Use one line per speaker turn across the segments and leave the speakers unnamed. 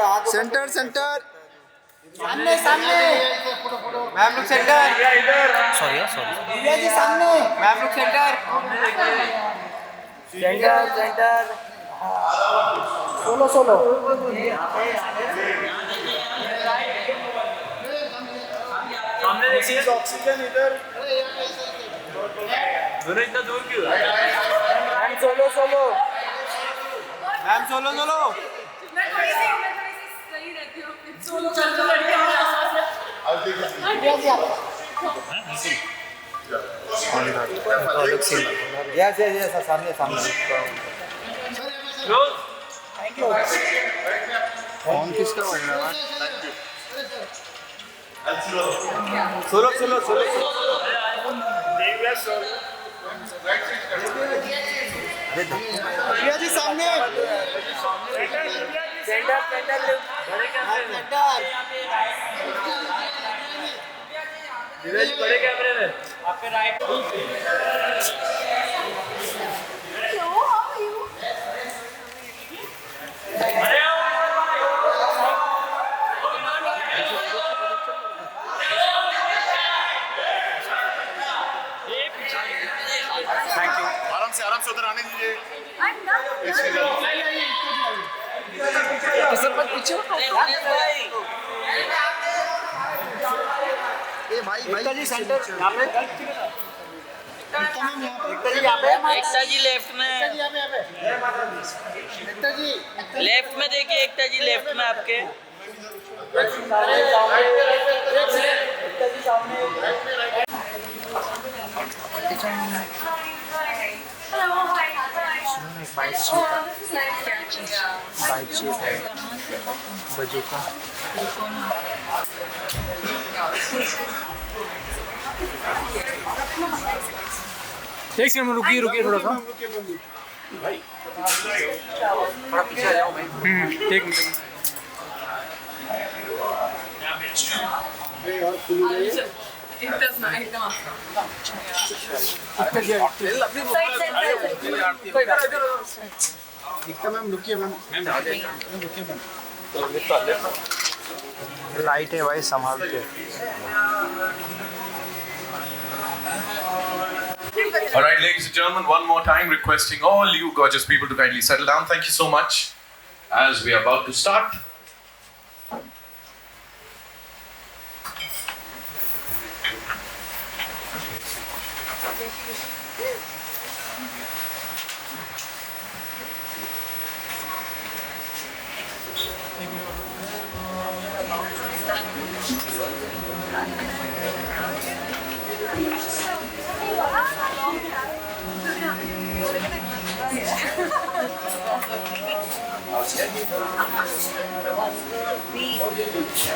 Centre centre
सामने सामने
ma'am लोग सेंटर
सॉरी
दिव्या जी सामने
मैम लोग centre
centre centre solo solo
सामने देखिए
ऑक्सीजन इधर
दोनों इतना दूर क्यों
ma'am solo solo
ma'am solo solo
मैं थोड़ी सी सही रहती हूँ सोलो चल तो लड़के
दिव्या जी आप यस यस यस सामने सामने
रोज
थैंक यू
फोन किसका बज रहा है solo solo solo Divya ji सामने
सेंटर सेंटर
दिव्या जी बड़े कैमरे में आपके राइट
आराम से उधर आने दीजिए।
एकता जी सेंटर यहाँ पे
एकता जी लेफ्ट में, लेफ्ट में देखिए एकता जी लेफ्ट में आपके।
एक सेकंड रुकिए रुकिए थोड़ा सा थोड़ा पीछे आ जाओ भाई एक मिनट मैम रुकिए मैम लाइट है भाई संभाल के
All right, ladies and gentlemen, one more time requesting all you gorgeous people to kindly settle down. Thank you so much as we are about to start.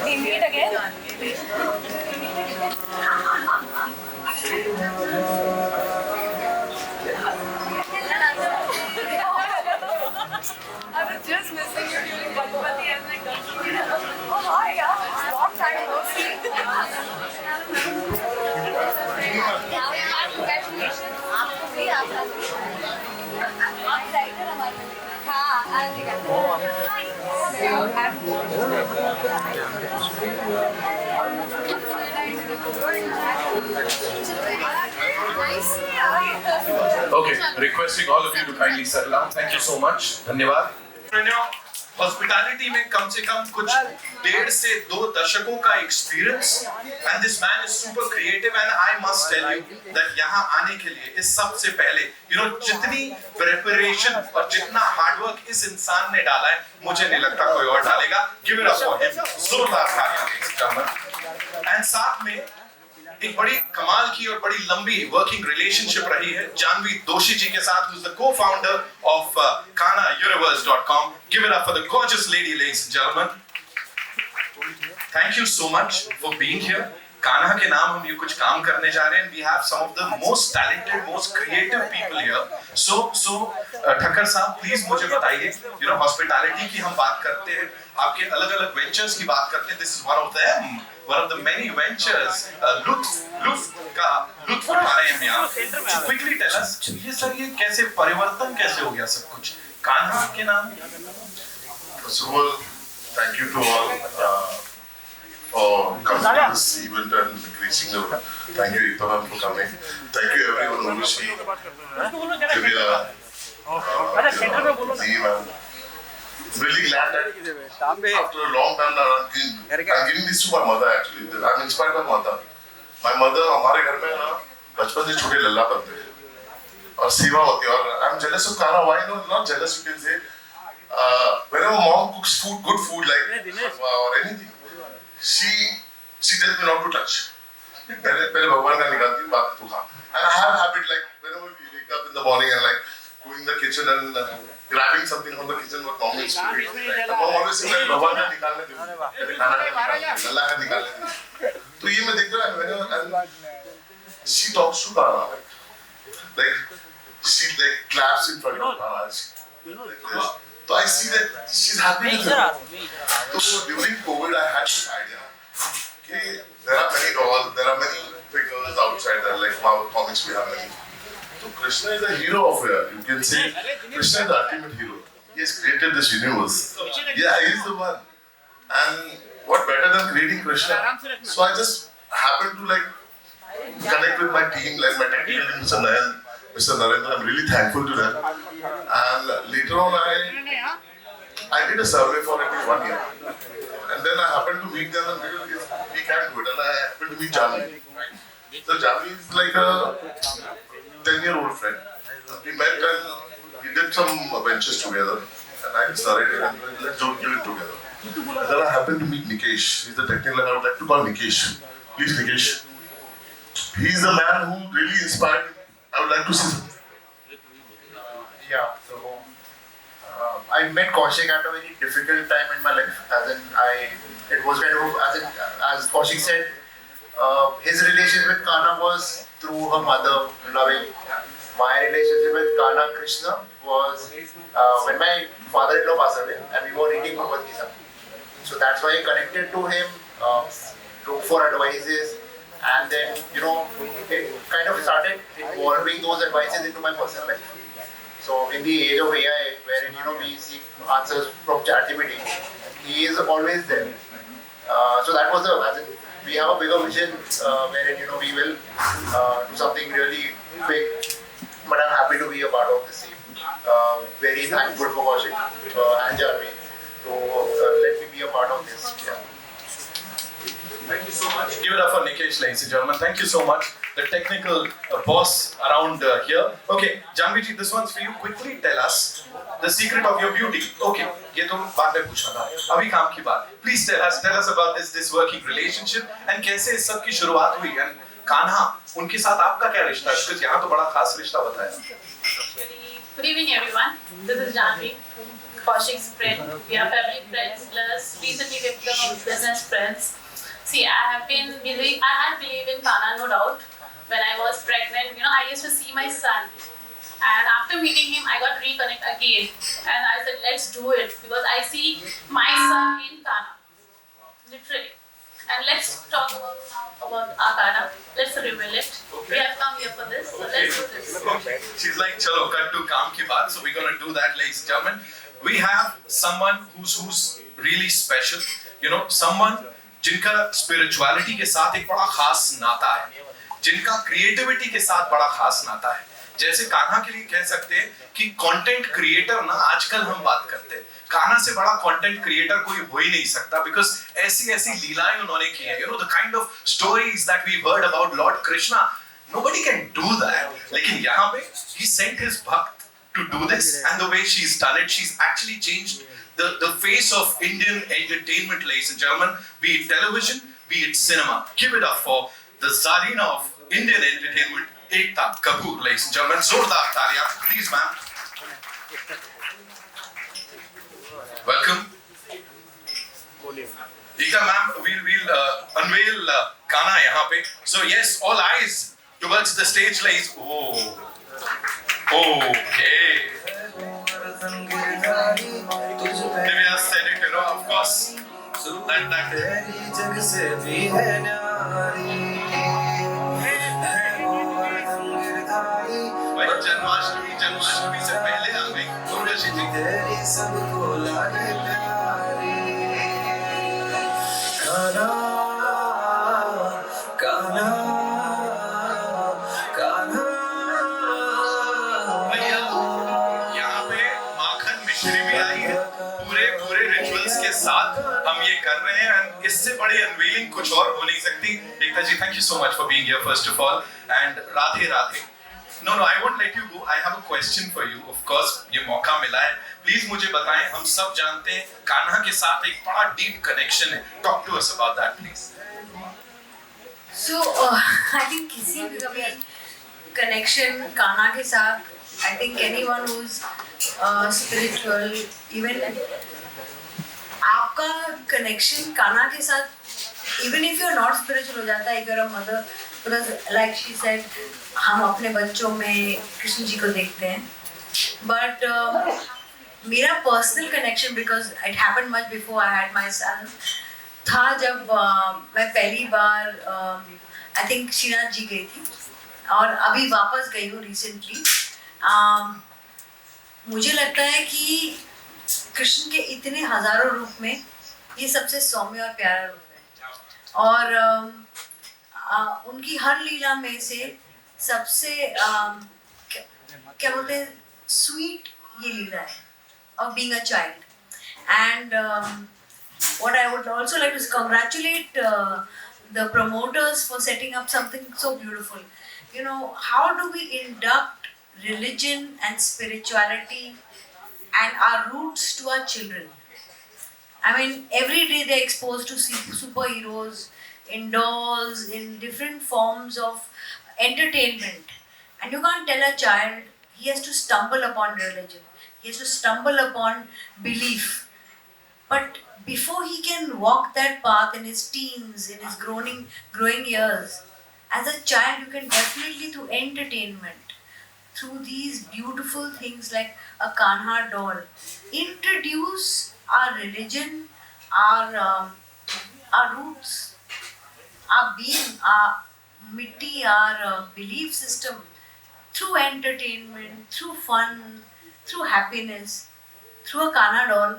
We meet again. I was just missing you during Bhagavati and like, oh hi, yeah, long time no see. Congratulations. आपको भी आप writer हमारे हाँ
Okay, requesting all of you to kindly settle down. Thank you so much. धन्यवाद. Hospitality में कम से कम कुछ 1.5 से 2 दशकों का experience and this man is super creative and I must tell you that यहाँ आने के लिए इस सबसे पहले जितनी प्रिपरेशन और जितना हार्डवर्क इस इंसान ने डाला है मुझे नहीं लगता कोई और डालेगा. Give it up for him. जोरदार तालियां. एंड साथ में एक बड़ी कमाल की और बड़ी लंबी वर्किंग रिलेशनशिप रही है जानवी दोषी जी के साथ, who's the co-founder of KanaUniverse.com. Give it up for the gorgeous lady, ladies and gentlemen. Thank you so much for being here. Kanha के नाम हम ये कुछ काम करने जा रहे हैं. We have some of the most talented, most creative people here. So Thakkar साहब प्लीज मुझे बताइए, हॉस्पिटैलिटी की हम बात करते हैं, आपके अलग-अलग वेंचर्स की बात करते हैं. This is one of them, one of the many ventures. लुत्फ उठा रहे हैं यहाँ. So quickly tell us, ये कैसे परिवर्तन कैसे हो गया सब कुछ कान्हा के नाम?
First of all,
thank you to all for coming to this event and gracing the. Thank you, Ekta ma'am, for coming. Thank you everyone, Urvashi, Divya, Dee ma'am. Really glad that after a long time now, I'm giving this to my mother actually. I'm inspired by mother. My mother, हमारे घर में ना बचपन से छोटे लल्ला बनते हैं और सेवा होती है और I'm jealous of Kana. Why not jealous? You can say whenever mom cooks food, good food like or anything, she tells me not to touch. पहले भगवान का निकालती हूँ बात तू खा. And I have habit like whenever we wake up in the morning and like going in the kitchen and grabbing something from the kitchen what mom used to do. The mom always says भगवान का निकालने दो, पहले खाना का निकालने दो, लल्ला का निकालने दो. तो ये मैं देख रहा हूँ and she talks to Kana like she like claps in front of Kana. So I see that she's happy with her. So during COVID I had this idea. Okay, there are many dolls, there are many figures outside there, like Marvel comics we have many. So Krishna is the hero of it. You can say Krishna is the ultimate hero. He has created this universe. Yeah, he is the one. And what better than creating Krishna? So I just happened to like connect with my team, like my technical team, Mr. Nayan, Mr. Narendra. I'm really thankful to them. And later on I did a survey for at least 1 year. And then I happened to meet them and we can't do it. And I happened to meet Janvi. So Janvi is like a 10-year-old friend. We met and we did some ventures together. And I decided let's do it together. And then I happened to meet Nikesh. He's the technical, I would like to call Nikesh. Please Nikesh. He's the man who really inspired me. I would like to see him.
Yeah, so I met Kaushik at a very difficult time in my life. It was kind of, as Kaushik said, his relationship with Kana was through her mother loving. My relationship with Kana Krishna was when my father-in-law passed away and we were reading Bhagavad Gita. So that's why I connected to him, looked for advices, and then, it kind of started involving those advices into my personal life. So in the age of AI, wherein we seek answers from ChatGPT, he is always there. So that was we have a bigger vision wherein we will do something really big. But I'm happy to be a part of this team. Very thankful for Kaushik and Janvi to let me be a part of this. Yeah.
Thank you so much. Give it up for Nikesh, ladies and gentlemen. Thank you so much. The technical boss around here. Okay, Janvi ji, this one's for you. Quickly tell us the secret of your beauty. Okay, ये तो बाद में पूछना था. अभी काम की बात. Please tell us about this working relationship and कैसे इस सब की शुरुआत हुई and कान्हा उनके साथ आपका क्या रिश्ता है? क्योंकि यहाँ तो बड़ा खास रिश्ता बताया.
Good evening, everyone. This is Janvi, Kaushik's friend. We are family friends. Plus, recently we become business friends. See, I believe in Kana, no doubt. When I was pregnant, I used to see my son. And after meeting him, I got reconnect again. And I said, let's do it. Because I see my son in Kana. Literally. And let's talk about our Kana. Let's reveal it. Okay. We have come here for this. So let's do this.
Okay. She's like, chalo, cut to kaam ki baat. So we're going to do that, ladies and gentlemen. We have someone who's really special. Someone जिनका spirituality के साथ एक बड़ा खास नाता है, जिनका creativity के साथ बड़ा खास नाता है. जैसे कान्हा के लिए कह सकते हैं कि कंटेंट क्रिएटर ना आजकल हम बात करते हैं, कान्हा से बड़ा कंटेंट क्रिएटर कोई हो ही नहीं सकता, बिकॉज ऐसी लीलाएं उन्होंने की है. The kind of stories that we heard about lord Krishna, nobody can do that. लेकिन यहाँ पे he sent his भक्त to do this, and the way she's done it, she's actually changed the face of Indian entertainment, ladies and gentlemen, be it television, be it cinema. Give it up for the Zarina of Indian entertainment, Ekta Kapoor, ladies and gentlemen. Zordar Talia, please, ma'am. Welcome. Ekta, ma'am, we'll unveil Kana yahan pe. So yes, all eyes towards the stage, ladies. Oh, okay. Divya said it, of course. That. भाई जन्माष्टमी से पहले आ गई. हम ये कर रहे हैं and इससे बड़ी अनवीलिंग कुछ और हो नहीं सकती। Ekta ji, thank you so much for being here first of all and Radhe Radhe. No, I won't let you go. I have a question for you. Of course, ये मौका मिला है। Please मुझे बताएं, हम सब जानते हैं कान्हा के साथ एक बड़ा deep connection है। Talk to us about that, please.
So, I think किसी भी कभी connection कान्हा के साथ, I think anyone who's spiritual, even आपका connection कान्हा के साथ, even if you're not spiritual हो जाता है, if you're a mother, because like she said, हम अपने बच्चों में कृष्ण जी को देखते हैं, but मेरा personal connection, because it happened much before I had my son, था जब मैं पहली बार I think श्रीनाथ जी गई थी और अभी वापस गई हूँ recently। मुझे लगता है कि कृष्ण के इतने हजारों रूप में ये सबसे सौम्य और प्यारा रूप है, और उनकी हर लीला में से सबसे क्या बोलते हैं स्वीट ये लीला है of being a child. And what I would also like to congratulate the promoters for setting up something so beautiful. You know, how do we induct religion and spirituality and our roots to our children? I mean, every day they're exposed to superheroes, in dolls, in different forms of entertainment. And you can't tell a child he has to stumble upon religion. He has to stumble upon belief. But before he can walk that path in his teens, in his growing years, as a child you can definitely, through entertainment, through these beautiful things like a Kanha doll, introduce our religion, our roots, our being, our mitti, our belief system, through entertainment, through fun, through happiness, through a Kanha doll.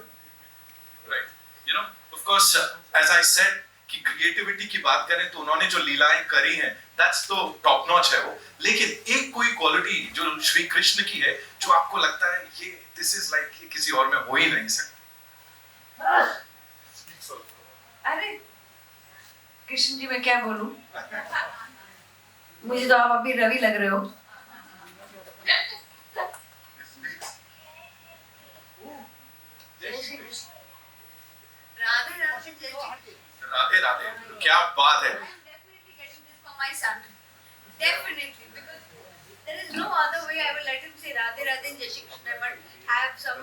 Right. You know, of course, as I said, कि creativity की बात करें तो उन्होंने जो लीलाएं करी हैं, that's तो टॉप नॉच है वो। लेकिन एक कोई क्वालिटी जो श्री कृष्ण की है, जो आपको लगता है ये this is like ये किसी और में हो ही नहीं सकता।
अरे कृष्ण जी मैं क्या बोलूं? मुझे तो आप अभी रवि लग रहे हो। राधे राधे जय श्री
राधे राधे, क्या बात है।
I'm definitely getting this for my son. Definitely, because there is no other way I will let him say Radhe Radhe Jai Shri Krishna, but have some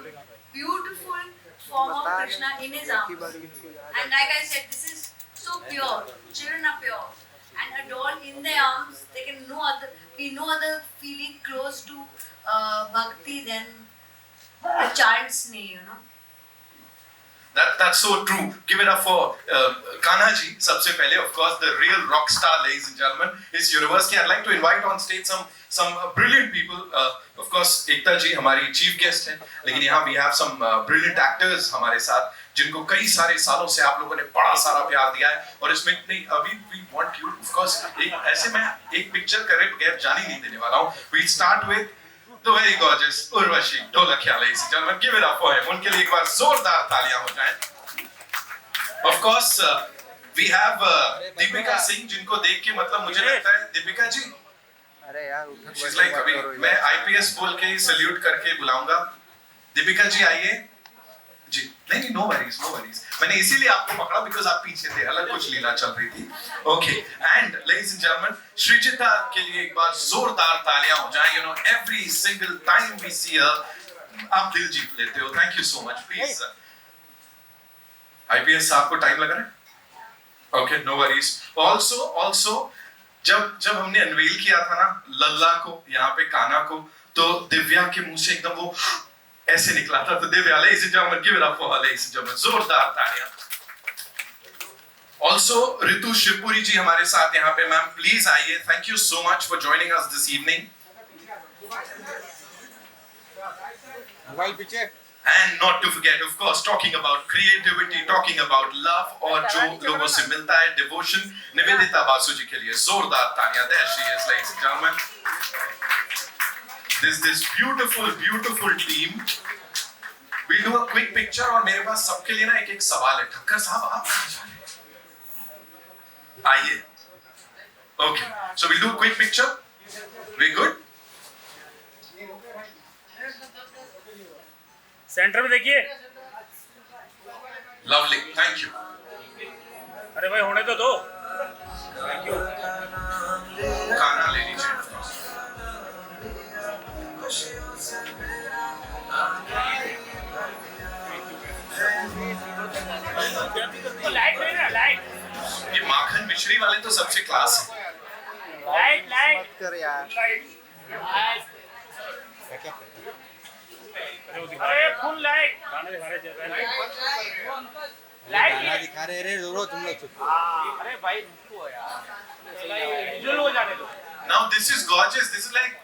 beautiful form of Krishna in his arms. And like I said, this is so pure. Children are pure. And a doll in their arms, there can be no other feeling close to bhakti than a child's name, you know.
That's so true. Give it up for Kanha ji. सबसे पहले, of course, the real rock star, ladies and gentlemen, is university. I'd like to invite on stage some brilliant people. Of course, Ekta ji हमारी chief guest हैं, लेकिन यहाँ we have some brilliant actors हमारे साथ, जिनको कई सारे सालों से आप लोगों ने बड़ा सारा प्यार दिया है, और इसमें नहीं अभी we want you, of course, ऐसे मैं एक पिक्चर करे बगैर जाने नहीं देने वाला हूँ. We'll start with the very gorgeous Urvashi Dholakia, ladies and gentlemen. Give it up for him. उनके लिए एक बार जोरदार तालियां हो जाएं. Of course, we have Deepika Singh, जिनको देख के मतलब मुझे लगता है दीपिका जी, she's like अभी मैं IPS बोल के सल्यूट करके बुलाऊंगा. दीपिका जी आइए जी. नहीं, no worries. मैंने इसीलिए आपको पकड़ा because आप पीछे थे, अलग कुछ लीला चल रही थी. Okay, and ladies and gentlemen, Sreejita के लिए एक बार जोरदार तालियां हो जाएं. You know, every single time we see her, आप दिल जीत लेते हो. Thank you so much. Please. IPS आपको टाइम लग रहा है? Okay, no worries. Also, जब हमने अनवील किया था ना लल्ला को, यहाँ पे कान्हा को, तो दिव्या के मुंह से एकदम वो ऐसे निकला था. तो Divya, ladies and gentlemen, give it up for her, ladies and gentlemen. जोरदार तालियां. Also, रितु शिवपुरी जी हमारे साथ यहाँ पे. मैम प्लीज आइए. Thank you so much for joining us this evening.
Mobile पीछे.
And not to forget, of course, talking about creativity, talking about love, और जो लोगों से मिलता है devotion, निवेदिता बासु जी के लिए जोरदार तालियां. There she is, ladies and gentlemen. This beautiful team. We'll do a quick picture और मेरे पास सबके लिए ना एक सवाल है. ठक्कर साहब आप कहाँ जा रहे हैं? आइए. Okay. So we'll do a quick picture. We good?
Centre में देखिए.
Lovely. Thank you.
अरे भाई होने तो दो.
खाना ले लीजिए.
लाइट नहीं ना लाइट.
ये माखन मिश्री वाले तो सबसे क्लास है.
Light light.
कर यार
अरे फुल लाइट. गाना दिखा रहे लाइट
दिखा रहे रे तुम लोग चुप.
अरे भाई रुको यार. जो हो जाने दो.
Now this is gorgeous. This is like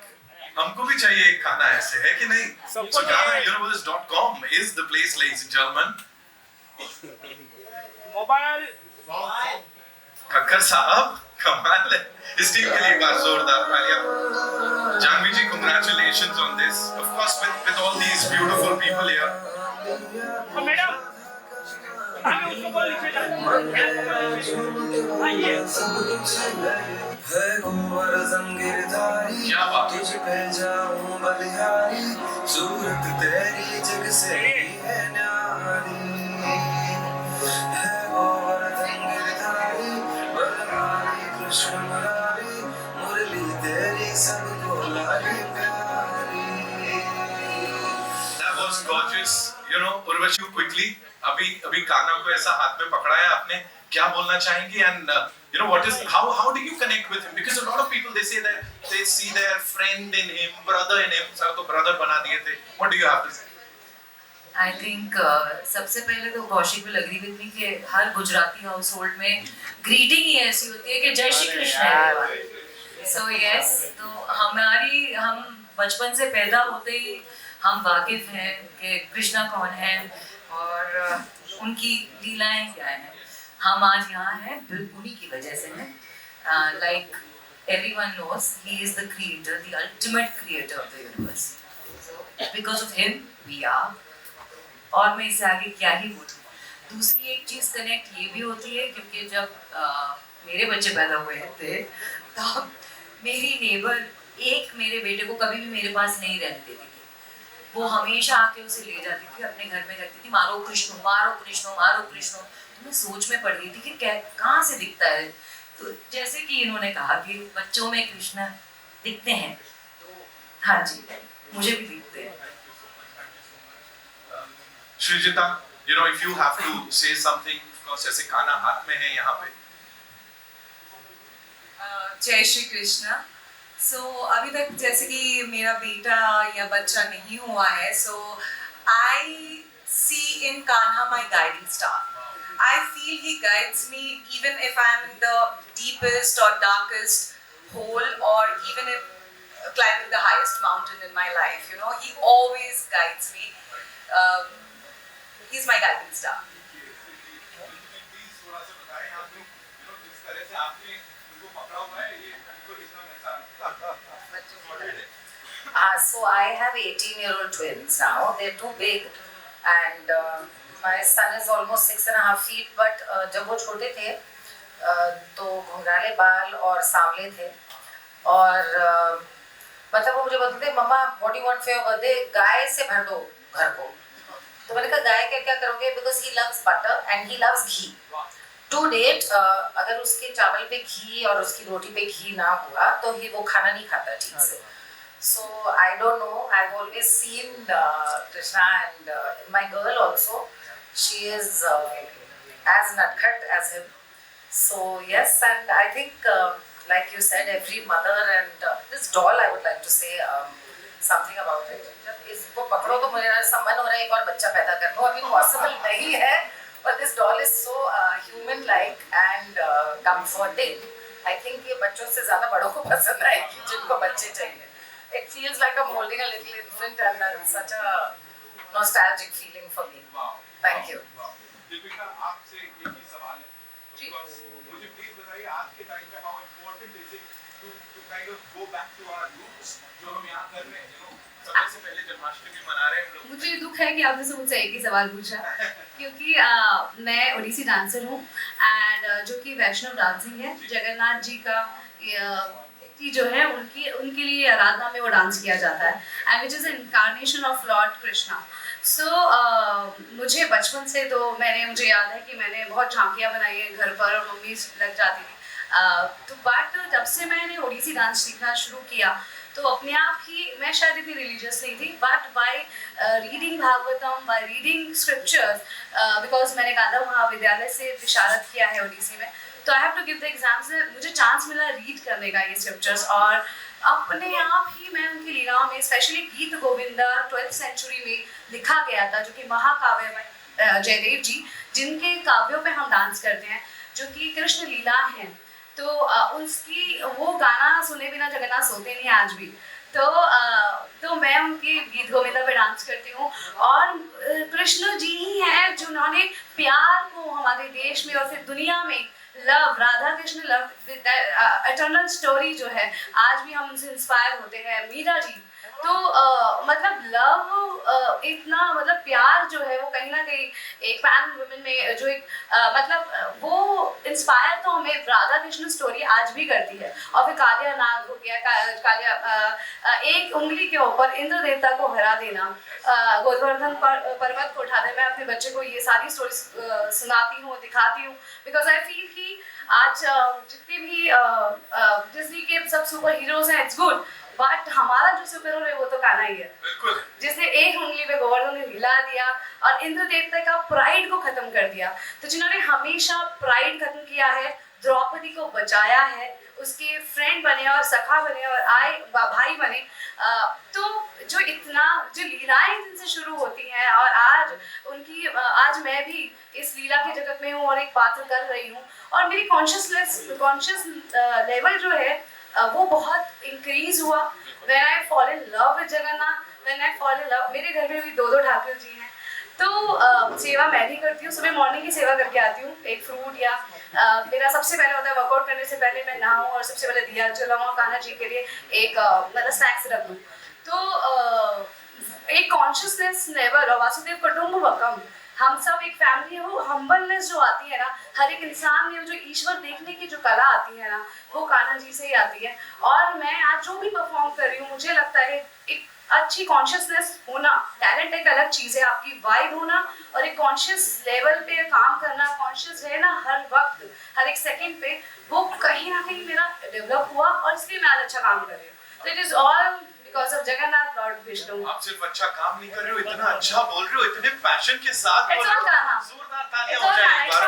हमको भी चाहिए एक खाना ऐसे है कि नहीं? So GhanaUniverse.com is the place, ladies and gentlemen.
Mobile.
Thakkar साहब कमाल है. इस टीम के लिए एक बार जोरदार तालियां. जानवी जी, congratulations on this. Of course, with all these beautiful people here.
Madam आगे उसको बोल लीजिए. आइए.
क्या बात है.
सूरत तेरी जग से है न्यारी है गोवर्धन गिरधारी बलहारी कृष्ण मुरारी मुरली तेरी सबको लारी प्यारी.
That was gorgeous. You know, Urvashi, quickly. अभी काना को ऐसा हाथ में पकड़ा है आपने. क्या बोलना चाहेंगे? And you know what is how do you connect with him? Because a lot of people they say that they see their friend in him, brother in him. Sir तो brother बना दिए थे. What do you have to say?
I think सबसे पहले तो Kaushik will agree with me कि हर Gujarati house hold में greeting ही ऐसी होती है कि जय श्री कृष्ण है. So yes, तो हम बचपन से पैदा होते ही हम वाकिफ हैं कि कृष्णा कौन है और उनकी लीलाएं क्या हैं. हम आज यहाँ हैं उन्हीं की वजह से हैं. Like everyone knows, he is the creator, the ultimate creator of the universe. So because of him, we are. और मैं इससे आगे क्या ही बोलूँ. दूसरी एक चीज़ कनेक्ट ये भी होती है क्योंकि जब मेरे बच्चे पैदा हुए थे तो मेरी नेबर एक मेरे बेटे को कभी भी मेरे पास नहीं रहने देती थी. वो हमेशा आके उसे ले जाती थी, अपने घर में रखती थी. मारो कृष्ण मारो कृष्ण मारो कृष्ण. तो मैं सोच में पड़ गई थी कि कहाँ से दिखता है. तो जैसे कि इन्होंने कहा कि बच्चों में कृष्ण दिखते हैं, तो हाँ जी मुझे भी दिखते हैं.
Srijita, you know, if you have to say something, of course, जैसे खाना हाथ में है यहाँ पे.
जय श्री कृष्ण. सो अभी तक जैसे कि मेरा बेटा या बच्चा नहीं हुआ है, so I see in Kanha my guiding star. I feel he guides me even if I am in the deepest or darkest hole, or even if climbing the highest mountain in my life. You know, he always guides me. He's my guiding star.
So I have 18-year-old twins now. They're too big, and my son is almost 6.5 feet. But जब वो छोटे थे तो घुंघराले बाल और सांवले थे, और मतलब वो मुझे बोलते थे, mamma what you want for your birthday, गाय से भर दो घर को. तो मैंने कहा गाय क्या क्या करोगे, because he loves butter and he loves ghee. To date अगर उसके चावल पे घी और उसकी रोटी पे घी ना हुआ तो ही वो खाना नहीं खाता ठीक से. So I don't know. I've always seen Krishna and my girl also. She is as nutcut as him. So yes, and I think like you said, every mother and this doll, I would like to say something about it. जब इसको पकड़ो तो मुझे ऐसा मन हो रहा है एक और बच्चा पैदा कर लो. अभी possible नहीं है, but this doll is so human-like and comforting. I think ये बच्चों से ज़्यादा बड़ों को पसंद आएगी जिनको बच्चे चाहिए. It feels like I'm holding a little infant, and that's such a nostalgic feeling for me. Thank you.
Deepika, आपसे एक ही सवाल है. मुझे प्लीज बताइए आज के टाइम पे how important is it to kind of go back to our roots जो हम यहाँ कर रहे हैं, सबसे से पहले जन्माष्टमी मना रहे हैं हम लोग।
मुझे दुख है कि आपने मुझसे एक ही सवाल पूछा क्योंकि मैं ओडिसी डांसर हूँ एंड जो कि वैष्णव डांसिंग है, जगन्नाथ जी का की जो है उनके लिए आराधना में वो डांस किया जाता है and which is incarnation of lord Krishna. So मुझे बचपन से तो मुझे याद है कि मैंने बहुत झांकियाँ बनाई हैं घर पर और मम्मी लग जाती थी। तो बट जब से मैंने ओडिसी डांस सीखना शुरू किया तो अपने आप ही मैं शायद इतनी रिलीजियस नहीं थी, but by reading Bhagavatam, by reading scriptures, because मैंने गांधा महाविद्यालय से विशारद किया है ओडिसी में, तो I have to give the exams. मुझे चांस मिला रीड करने का ये स्क्रिप्चर्स और अपने आप ही मैं उनकी लीलाओं में, स्पेशली गीत गोविंदा 12th सेंचुरी में लिखा गया था जो कि महाकाव्य में जयदेव जी जिनके काव्यों पे हम डांस करते हैं जो कि कृष्ण लीला हैं, तो उसकी वो गाना सुने बिना जगन्नाथ सोते नहीं आज भी। तो मैं उनकी गीत गोविंदा पे डांस करती हूँ और कृष्ण जी ही हैं जिन्होंने प्यार को हमारे देश में और फिर दुनिया में love, Radha Krishna love eternal story जो है आज भी हम उनसे इंस्पायर होते हैं। मीरा जी तो मतलब लव इतना मतलब प्यार जो है वो कहीं ना कहीं एक पैन वुमेन में जो एक मतलब वो इंस्पायर तो हमें राधा कृष्ण स्टोरी आज भी करती है। और फिर कालिया नाग हो गया, कालिया एक उंगली के ऊपर इंद्र देवता को हरा देना, गोवर्धन पर्वत को उठा दे। मैं अपने बच्चे को ये सारी स्टोरी सुनाती हूँ, दिखाती हूँ, बिकॉज आई फील कि आज जितने भी डिज्नी के सब सुपर हीरोज हैं, इट्स गुड, बट हमारा जो सुपर हीरो है वो तो कान्हा ही है जिसने एक उंगली पे गोवर्धन ने हिला दिया और इंद्र देवता का प्राइड को खत्म कर दिया। तो जिन्होंने हमेशा प्राइड खत्म किया है, द्रौपदी को बचाया है, उसके फ्रेंड बने और सखा बने और भाई बने, तो जो लीलाएं जिनसे शुरू होती हैं और आज मैं भी इस लीला के जगत में हूँ और एक पात्र कर रही हूँ और मेरी कॉन्शियस लेवल जो है वो बहुत इंक्रीज हुआ when I fall in love with Jagannath, when I fall in love. मेरे घर में भी 2 ठाकुर जी हैं, तो सेवा मैं भी करती हूँ, सुबह मॉर्निंग की सेवा करके आती हूँ। एक फ्रूट या मेरा सबसे पहले होता है वर्कआउट करने से पहले मैं नहाऊँ और सबसे पहले दिया जलाऊँ और कान्हा जी के लिए एक मतलब स्नैक्स रख दूँ। तो एक कॉन्शियसनेस लेवल और वासुदेव कुटुंबकम, हम सब एक फैमिली है, वो हम्बलनेस जो आती है ना हर एक इंसान में, जो ईश्वर देखने की जो कला आती है ना वो कान्हा जी से ही आती है। और मैं आज जो भी परफॉर्म कर रही हूँ मुझे लगता है एक अच्छी कॉन्शियसनेस होना, टैलेंट एक अलग चीज़ है, आपकी वाइब होना और एक कॉन्शियस लेवल पे काम करना, कॉन्शियस रहना हर वक्त हर एक सेकंड पे, वो कहीं ना कहीं मेरा डेवलप हुआ और इसलिए मैं आज अच्छा काम कर रही हूँ। तो it is all because of Jagannath Lord Vishnu.
आप सिर्फ अच्छा काम नहीं कर रहे हो, इतना अच्छा बोल रहे हो, इतने पैशन के साथ बोल रहे हो, जोरदार तालियां हो जाए एक बार।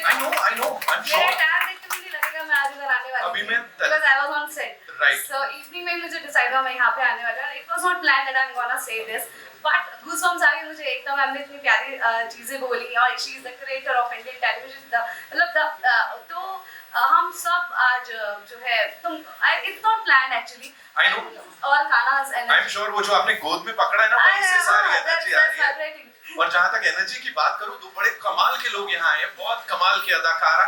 I know, I'm sure.
मेरा टैग देख के मुझे लगेगा मैं आज इधर आने वाली हूँ।
अभी मैं
because I was on set.
Right.
So evening में मुझे decide हुआ मैं यहाँ पे आने वाला हूँ। It was not planned that I'm gonna say this, but goosebumps आ गए मुझे एकदम। हमने इतनी प्यारी चीजें बोली और she is the creator of Indian television, मतलब तो हम सब आज जो है it's not planned actually.
I know.
All Kanha's energy.
I'm sure वो जो आपने गोद में पकड़ा है ना वहीं से सारी एनर्जी आ रही है। और जहाँ तक एनर्जी की बात करूँ तो बड़े कमाल के लोग यहाँ आए हैं, बहुत कमाल के अदाकारा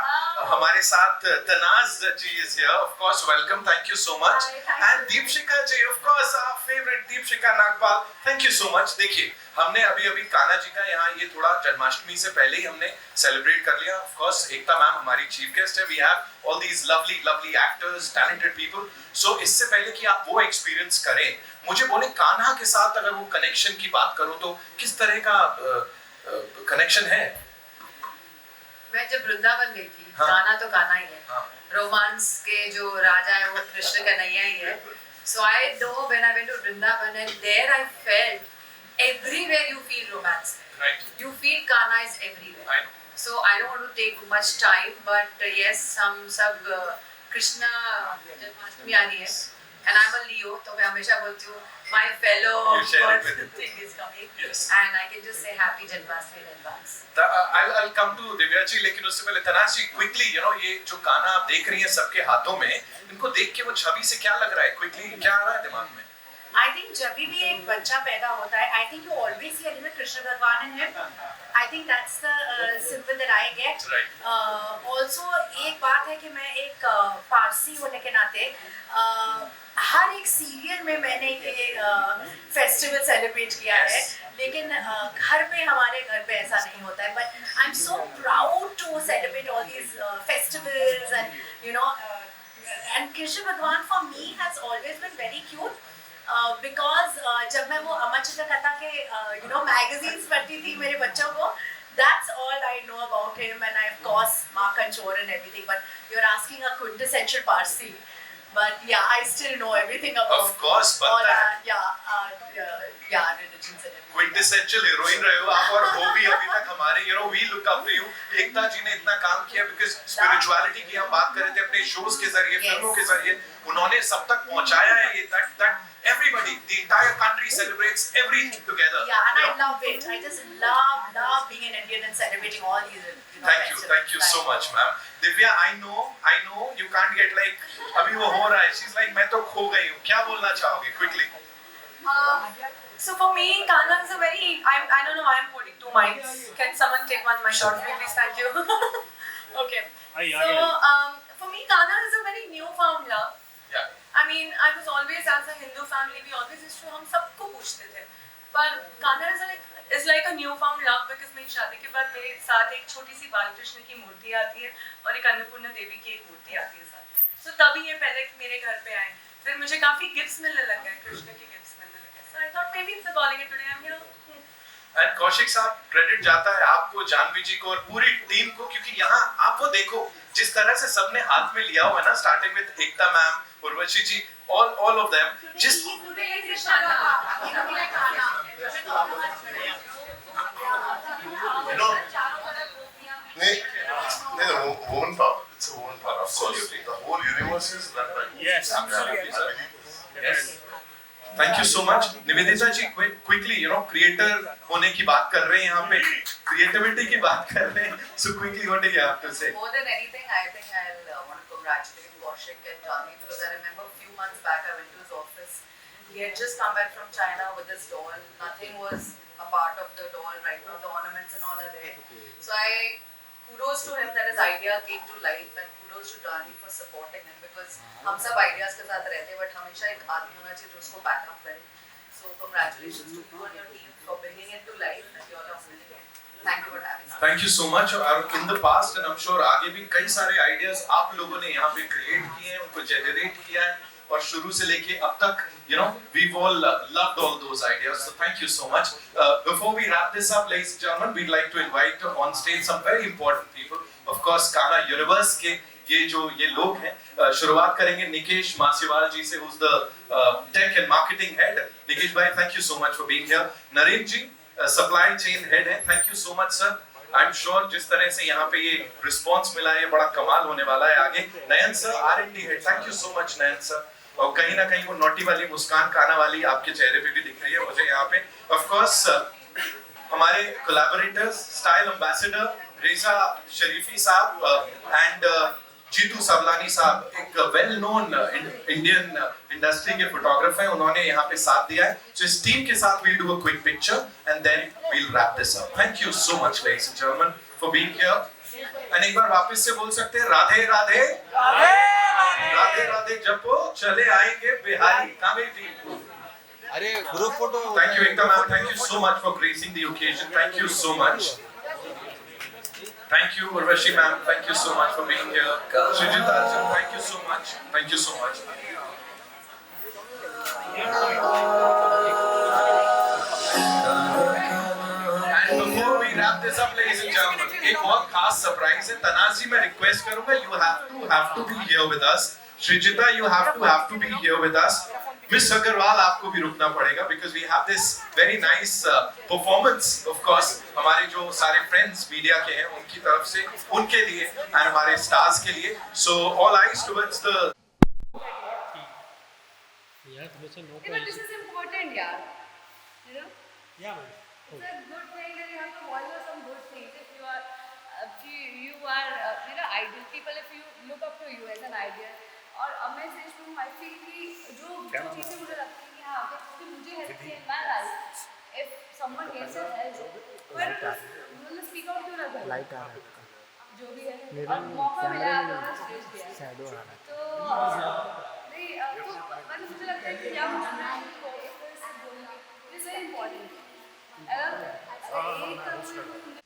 हमारे साथ। तनाज जी is here, of course, welcome, thank you so much. And Deepshikha ji, of course, our favorite Deepshikha Nagpal, thank you so much। देखिए हमने अभी कान्हा जी का यहाँ ये थोड़ा जन्माष्टमी से पहले ही हमने सेलिब्रेट कर लिया। ऑफ कोर्स एकता मैम हमारी चीफ गेस्ट है, we have all these lovely actors, talented people. So इससे पहले कि आप वो एक्सपीरियंस करें, मुझे बोले कान्हा के साथ अगर वो कनेक्शन की बात करो तो किस तरह का कनेक्शन है?
मैं जब वृंदावन गई थी,
हाँ,
कान्हा तो कान्हा ही है,
हाँ,
रोमांस के जो राजा है वो कृष्ण कन्हैया ही है। So I know when I went to Vrindavan and there I felt everywhere you feel romance.
right,
You feel Kanha is everywhere.
I know.
So I don't want to take much time, but yes, हम सब कृष्णा जन्माष्टमी आ रही है, and I'm a Leo, तो मैं हमेशा बोलती हूँ my fellow
You share it with him.
thing is coming,
Yes.
and I can just say happy Janmashtami in advance.
I'll come to Divya ji, लेकिन उससे पहले तनाज जी क्विकली, ये जो कान्हा आप देख रही हैं सबके हाथों में, इनको देख के वो छवि से क्या लग रहा है? क्विकली क्या आ रहा है दिमाग में?
आई थिंक जब भी एक बच्चा पैदा होता है, I think you always see a Krishna Bhagwan in him. I think that's the simple that I get. Also एक बात है कि मैं एक पारसी होने के नाते हर एक सीरियल में मैंने ये फेस्टिवल सेलिब्रेट किया है, लेकिन घर पे हमारे घर पे ऐसा नहीं होता है. But I am so proud to celebrate all these festivals and you know and Krishna Bhagwan for me has always been very cute. Because जब मैं वो अमर चित्रकथा के यू नो मैगजीन्स पढ़ती थी मेरे बच्चों को, that's all I know about him, and I of course Makan Chor and everything. But you're asking a quintessential Parsi. But yeah, I still know everything about.
Of course, but
all religions and everything.
Quintessential heroine रहे हो आप, और वो भी अभी तक हमारे we look up to you. एकता जी ने इतना काम किया because spirituality की हम बात कर रहे थे अपने shows के जरिए, फिल्मों के जरिए, उन्होंने सब तक पहुंचाया है ये that everybody, the entire country celebrates everything together.
Yeah, and I love it. I just love being an Indian and celebrating all these.
Thank you so much, ma'am. Divya, I know you can't get like अभी वो हो रहा है. She's like मैं तो खो गई हूँ. क्या बोलना चाहोगे quickly?
So for me, Kanha is a very. I don't know why I'm holding two mics. Can someone take one mic short, please? Thank you. Okay. So for me, Kanha is a very newfound love.
Yeah.
I mean, I was always, as a Hindu family, we always used to, हम सबको पूछते थे. पर Kanha is like a newfound love because मेरी शादी के बाद मेरे साथ एक छोटी सी बालकृष्ण की मूर्ति आती है और एक अन्नपूर्णा देवी की एक मूर्ति आती है साथ. So तभी ये पहले मेरे घर पे आए. फिर मुझे काफी गिफ्ट्स मिलने लग गए, कृष्ण के गिफ्ट्स मिलने लग गए. So I thought maybe it's calling it today. I'm here.
And Kaushik साहब, क्रेडिट जाता है आपको, जानवी जी को और पूरी टीम को, क्योंकि यहाँ आप वो देखो जिस तरह से सबने हाथ में लिया हुआ है ना, starting with Ekta ma'am, Urvashi ji, all of them, जिस
woman power. It's a woman power. Absolutely. The whole universe is run by women.
Yes.
Yes. Thank you so much. Nivedita ji, quickly, creator होने की बात कर रहे हैं यहाँ पे, creativity की बात कर रहे हैं. So quickly, what do you have to say?
More than anything, I think I'll want to congratulate Kaushik and Janvi, because I remember a few months back I went to his office. He had just come back from China with his doll. Nothing was a part of the doll right now. The ornaments and all are there. So kudos to him that his idea came to life, and kudos to Janvi for supporting him, because हम सब ideas के साथ रहते हैं, but हमेशा एक आदमी होना चाहिए जो उसको back up करे. So congratulations to you and your team for bringing it to life, and you all are holding it. Thank you for having us.
Thank you so much. और in the past and I'm sure आगे भी कई सारे ideas आप लोगों ने यहाँ पे create किए हैं, उनको generate किया है, और शुरू से लेके अब तक, we've all loved all those ideas. So thank you so much. Before we wrap this up, ladies and gentlemen, we'd like to invite on stage some very important people. Of course, Kanha Universe के ये लोग हैं. शुरुआत करेंगे निकेश मासीवाल जी से, who's the tech and marketing head. Nikesh भाई, thank you so much for being here. Narendra ji, supply chain head हैं. Thank you so much, sir. I'm sure जिस तरह से यहाँ पे ये response मिला है, बड़ा कमाल होने वाला है आगे. नयन sir, R&D head. Thank you so much, Nayan sir. और कहीं ना कहीं वो नोटी वाली मुस्कान काना वाली आपके चेहरे पे भी दिख रही है मुझे यहाँ पे. Of course, हमारे collaborators, style ambassador रेजा शरीफी साहब and जीतू सवलानी साहब, एक वेल नोन इंडियन इंडस्ट्री के फोटोग्राफर हैं, उन्होंने यहाँ पे साथ दिया है. So इस टीम के साथ we'll do a quick picture and then we'll wrap this up. Thank you so much, ladies and gentlemen, for being here. And एक बार वापस से बोल सकते हैं, राधे राधे राधे राधे जपो, चले आएंगे बिहारी.
अरे group photo.
Thank you, Ekta ma'am. Thank you so much for gracing the occasion. Thank you so much. Thank you, Urvashi ma'am. Thank you so much for being here. Srijita ji, thank you so much. Thank you so much. And before we wrap this up, ladies and gentlemen, एक बहुत खास surprise है. तनाजी मैं request करूँगा, you have to be here with us. Srijita, you have to be here with us. Miss Agarwal, आपको भी रुकना पड़ेगा because we have this very nice performance, of course, हमारे जो सारे friends media के हैं उनकी तरफ से, उनके लिए and हमारे stars के लिए. So all eyes towards the.
This is important, yeah.
Yeah.
It's a good thing that you have to follow some good things. If you are, ideal people, if you look up to you as an ideal. और अब मैं सच में I feel कि जो चीज़ें मुझे लगती हैं कि हाँ कि मुझे हेल्प चाहिए मैं life if someone hates it help पर मतलब स्पीक आउट क्यों ना करो
लाइट आ रहा है
जो भी है और मौका मिला आप लोगों ने स्टेज दिया
शैडो आ रहा है
तो नहीं तो मतलब मुझे लगता है कि जब मैं बोलूँगी इट्स वेरी इंपॉर्टेंट अगर एक